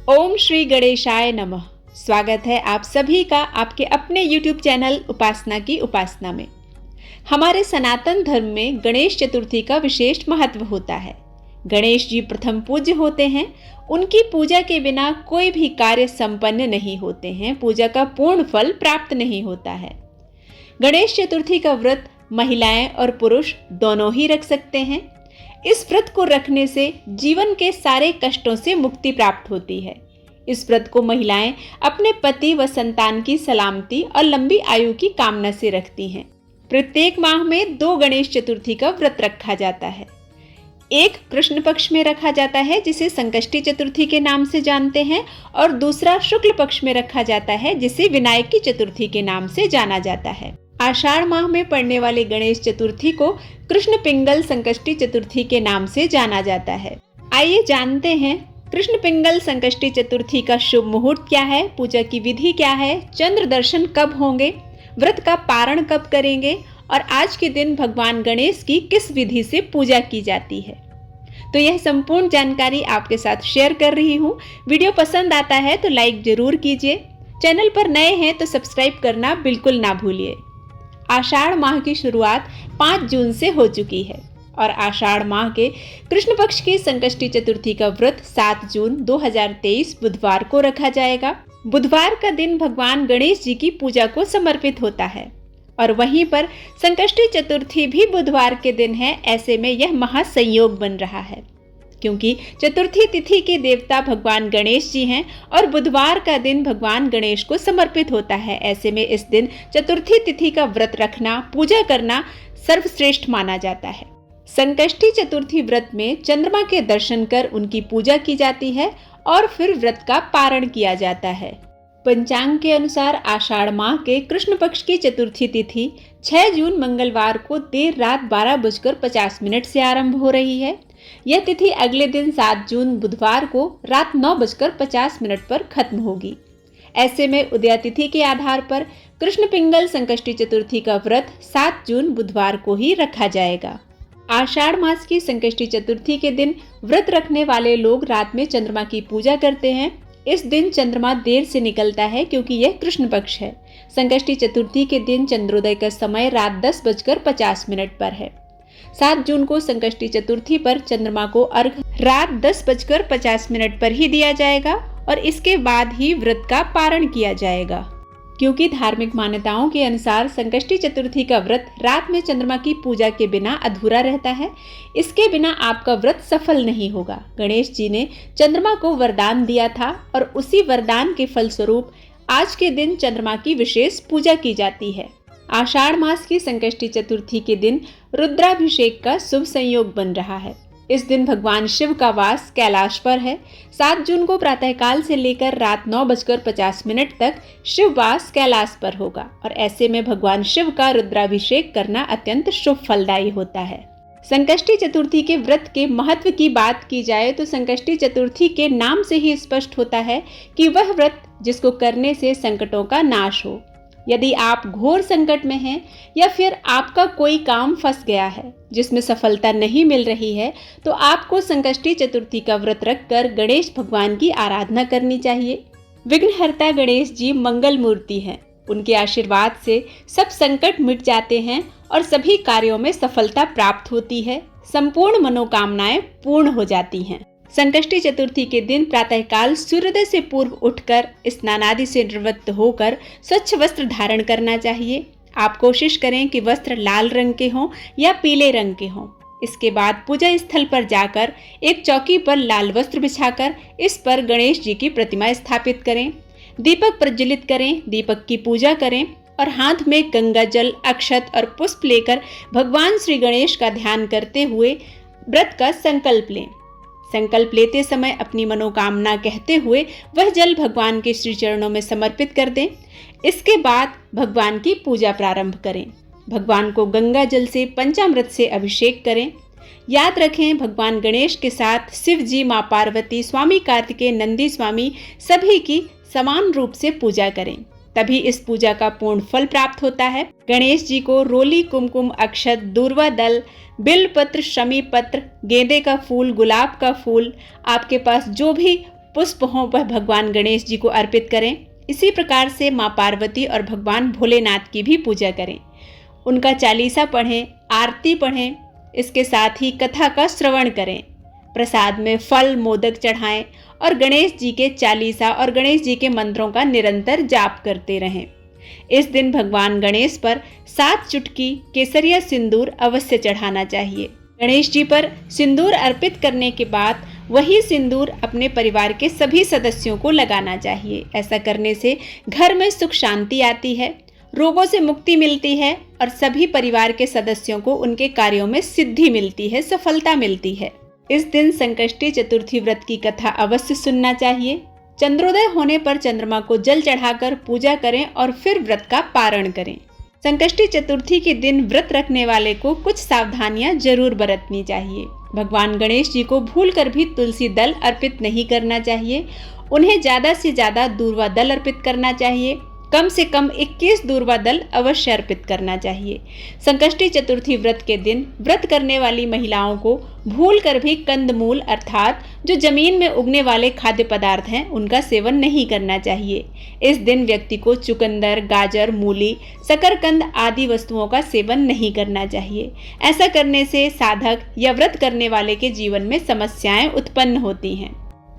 ओम श्री गणेशाय नमः। स्वागत है आप सभी का आपके अपने YouTube चैनल उपासना की उपासना में। हमारे सनातन धर्म में गणेश चतुर्थी का विशेष महत्व होता है। गणेश जी प्रथम पूज्य होते हैं। उनकी पूजा के बिना कोई भी कार्य संपन्न नहीं होते हैं, पूजा का पूर्ण फल प्राप्त नहीं होता है। गणेश चतुर्थी का व्रत महिलाएं और पुरुष दोनों ही रख सकते हैं। इस व्रत को रखने से जीवन के सारे कष्टों से मुक्ति प्राप्त होती है। इस व्रत को महिलाएं अपने पति व संतान की सलामती और लंबी आयु की कामना से रखती हैं। प्रत्येक माह में 2 गणेश चतुर्थी का व्रत रखा जाता है। एक कृष्ण पक्ष में रखा जाता है जिसे संकष्टी चतुर्थी के नाम से जानते हैं, और दूसरा शुक्ल पक्ष में रखा जाता है जिसे विनायक की चतुर्थी के नाम से जाना जाता है। आषाढ़ माह में पड़ने वाली गणेश चतुर्थी को कृष्ण पिंगल संकष्टी चतुर्थी के नाम से जाना जाता है। आइए जानते हैं कृष्ण पिंगल संकष्टी चतुर्थी का शुभ मुहूर्त क्या है, पूजा की विधि क्या है, चंद्र दर्शन कब होंगे, व्रत का पारण कब करेंगे और आज के दिन भगवान गणेश की किस विधि से पूजा की जाती है। तो यह संपूर्ण जानकारी आपके साथ शेयर कर रही हूँ। वीडियो पसंद आता है तो लाइक जरूर कीजिए। चैनल पर नए हैं तो सब्सक्राइब करना बिल्कुल ना भूलिए। आषाढ़ माह की शुरुआत 5 जून से हो चुकी है और आषाढ़ माह के कृष्ण पक्ष की संकष्टी चतुर्थी का व्रत 7 जून 2023 बुधवार को रखा जाएगा। बुधवार का दिन भगवान गणेश जी की पूजा को समर्पित होता है और वहीं पर संकष्टी चतुर्थी भी बुधवार के दिन है। ऐसे में यह महासंयोग बन रहा है क्योंकि चतुर्थी तिथि के देवता भगवान गणेश जी हैं और बुधवार का दिन भगवान गणेश को समर्पित होता है। ऐसे में इस दिन चतुर्थी तिथि का व्रत रखना, पूजा करना सर्वश्रेष्ठ माना जाता है। संकष्टी चतुर्थी व्रत में चंद्रमा के दर्शन कर उनकी पूजा की जाती है और फिर व्रत का पारण किया जाता है। पंचांग के अनुसार आषाढ़ माह के कृष्ण पक्ष की चतुर्थी तिथि 6 जून मंगलवार को देर रात 12:50 से आरंभ हो रही है। यह तिथि अगले दिन 7 जून बुधवार को रात 9:50 पर खत्म होगी। ऐसे में उदया तिथि के आधार पर कृष्ण पिंगल संकष्टी चतुर्थी का व्रत 7 जून बुधवार को ही रखा जाएगा। आषाढ़ मास की संकष्टी चतुर्थी के दिन व्रत रखने वाले लोग रात में चंद्रमा की पूजा करते हैं। इस दिन चंद्रमा देर से निकलता है क्योंकि यह कृष्ण पक्ष है। संकष्टी चतुर्थी के दिन चंद्रोदय का समय रात 10:50 पर है। 7 जून को संकष्टी चतुर्थी पर चंद्रमा को अर्घ रात 10:50 पर ही दिया जाएगा और इसके बाद ही व्रत का पारण किया जाएगा। क्योंकि धार्मिक मान्यताओं के अनुसार संकष्टी चतुर्थी का व्रत रात में चंद्रमा की पूजा के बिना अधूरा रहता है। इसके बिना आपका व्रत सफल नहीं होगा। गणेश जी ने चंद्रमा को वरदान दिया था और उसी वरदान के फलस्वरूप आज के दिन चंद्रमा की विशेष पूजा की जाती है। आषाढ़ मास की संकष्टी चतुर्थी के दिन रुद्राभिषेक का शुभ संयोग बन रहा है। इस दिन भगवान शिव का वास कैलाश पर है। 7 जून को प्रातःकाल से लेकर रात 9:50 तक शिव वास कैलाश पर होगा और ऐसे में भगवान शिव का रुद्राभिषेक करना अत्यंत शुभ फलदायी होता है। संकष्टी चतुर्थी के व्रत के महत्व की बात की जाए तो संकष्टी चतुर्थी के नाम से ही स्पष्ट होता है कि वह व्रत जिसको करने से संकटों का नाश हो। यदि आप घोर संकट में हैं या फिर आपका कोई काम फंस गया है जिसमें सफलता नहीं मिल रही है तो आपको संकष्टी चतुर्थी का व्रत रखकर गणेश भगवान की आराधना करनी चाहिए। विघ्नहर्ता गणेश जी मंगल मूर्ति हैं। उनके आशीर्वाद से सब संकट मिट जाते हैं और सभी कार्यों में सफलता प्राप्त होती है। संपूर्ण मनोकामनाएं पूर्ण हो जाती हैं। संकष्टी चतुर्थी के दिन प्रातःकाल सूर्योदय से पूर्व उठकर स्नान आदि से निवृत्त होकर स्वच्छ वस्त्र धारण करना चाहिए। आप कोशिश करें कि वस्त्र लाल रंग के हों या पीले रंग के हों। इसके बाद पूजा स्थल पर जाकर एक चौकी पर लाल वस्त्र बिछाकर इस पर गणेश जी की प्रतिमा स्थापित करें। दीपक प्रज्वलित करें, दीपक की पूजा करें और हाथ में गंगा जल, अक्षत और पुष्प लेकर भगवान श्री गणेश का ध्यान करते हुए व्रत का संकल्प लें। संकल्प लेते समय अपनी मनोकामना कहते हुए वह जल भगवान के श्री चरणों में समर्पित कर दें। इसके बाद भगवान की पूजा प्रारंभ करें। भगवान को गंगा जल से पंचामृत से अभिषेक करें। याद रखें, भगवान गणेश के साथ शिव जी, माँ पार्वती, स्वामी कार्तिकेय, नंदी स्वामी सभी की समान रूप से पूजा करें, तभी इस पूजा का पूर्ण फल प्राप्त होता है। गणेश जी को रोली, कुमकुम, अक्षत, दूर्वा दल, बिल्व पत्र, शमी पत्र, गेंदे का फूल, गुलाब का फूल, आपके पास जो भी पुष्प हों वह भगवान गणेश जी को अर्पित करें। इसी प्रकार से माँ पार्वती और भगवान भोलेनाथ की भी पूजा करें। उनका चालीसा पढ़ें, आरती पढ़ें, इसके साथ ही कथा का श्रवण करें। प्रसाद में फल मोदक चढ़ाएं और गणेश जी के चालीसा और गणेश जी के मंत्रों का निरंतर जाप करते रहें। इस दिन भगवान गणेश पर 7 चुटकी केसरिया सिंदूर अवश्य चढ़ाना चाहिए। गणेश जी पर सिंदूर अर्पित करने के बाद वही सिंदूर अपने परिवार के सभी सदस्यों को लगाना चाहिए। ऐसा करने से घर में सुख शांति आती है, रोगों से मुक्ति मिलती है और सभी परिवार के सदस्यों को उनके कार्यों में सिद्धि मिलती है, सफलता मिलती है। इस दिन संकष्टी चतुर्थी व्रत की कथा अवश्य सुनना चाहिए। चंद्रोदय होने पर चंद्रमा को जल चढ़ाकर पूजा करें और फिर व्रत का पारण करें। संकष्टी चतुर्थी के दिन व्रत रखने वाले को कुछ सावधानियां जरूर बरतनी चाहिए। भगवान गणेश जी को भूलकर भी तुलसी दल अर्पित नहीं करना चाहिए। उन्हें ज़्यादा से ज़्यादा दूर्वा दल अर्पित करना चाहिए। कम से कम 21 दूर्वा दल अवश्य अर्पित करना चाहिए। संकष्टी चतुर्थी व्रत के दिन व्रत करने वाली महिलाओं को भूलकर भी कंदमूल अर्थात जो जमीन में उगने वाले खाद्य पदार्थ हैं उनका सेवन नहीं करना चाहिए। इस दिन व्यक्ति को चुकंदर, गाजर, मूली, शकरकंद आदि वस्तुओं का सेवन नहीं करना चाहिए। ऐसा करने से साधक या व्रत करने वाले के जीवन में समस्याएं उत्पन्न होती हैं।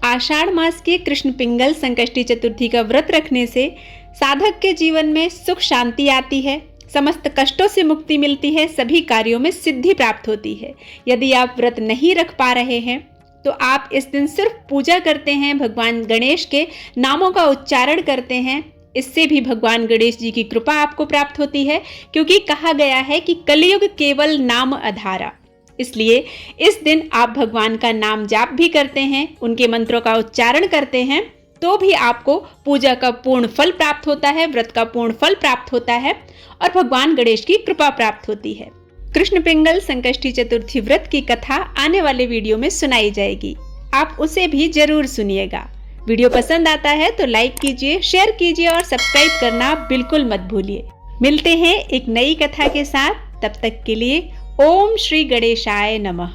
आषाढ़ मास के कृष्ण पिंगल संकष्टी चतुर्थी का व्रत रखने से साधक के जीवन में सुख शांति आती है, समस्त कष्टों से मुक्ति मिलती है, सभी कार्यों में सिद्धि प्राप्त होती है। यदि आप व्रत नहीं रख पा रहे हैं तो आप इस दिन सिर्फ पूजा करते हैं, भगवान गणेश के नामों का उच्चारण करते हैं। इससे भी भगवान गणेश जी की कृपा आपको प्राप्त होती है, क्योंकि कहा गया है कि कलयुग केवल नाम आधारा। इसलिए इस दिन आप भगवान का नाम जाप भी करते हैं, उनके मंत्रों का उच्चारण करते हैं, तो भी आपको पूजा का पूर्ण फल प्राप्त होता है, व्रत का पूर्ण फल प्राप्त होता है और भगवान गणेश की कृपा प्राप्त होती है। कृष्ण पिंगल संकष्टी चतुर्थी व्रत की कथा आने वाले वीडियो में सुनाई जाएगी, आप उसे भी जरूर सुनिएगा। वीडियो पसंद आता है तो लाइक कीजिए, शेयर कीजिए और सब्सक्राइब करना बिल्कुल मत भूलिए। मिलते हैं एक नई कथा के साथ, तब तक के लिए ओम श्री गणेशाय नमः।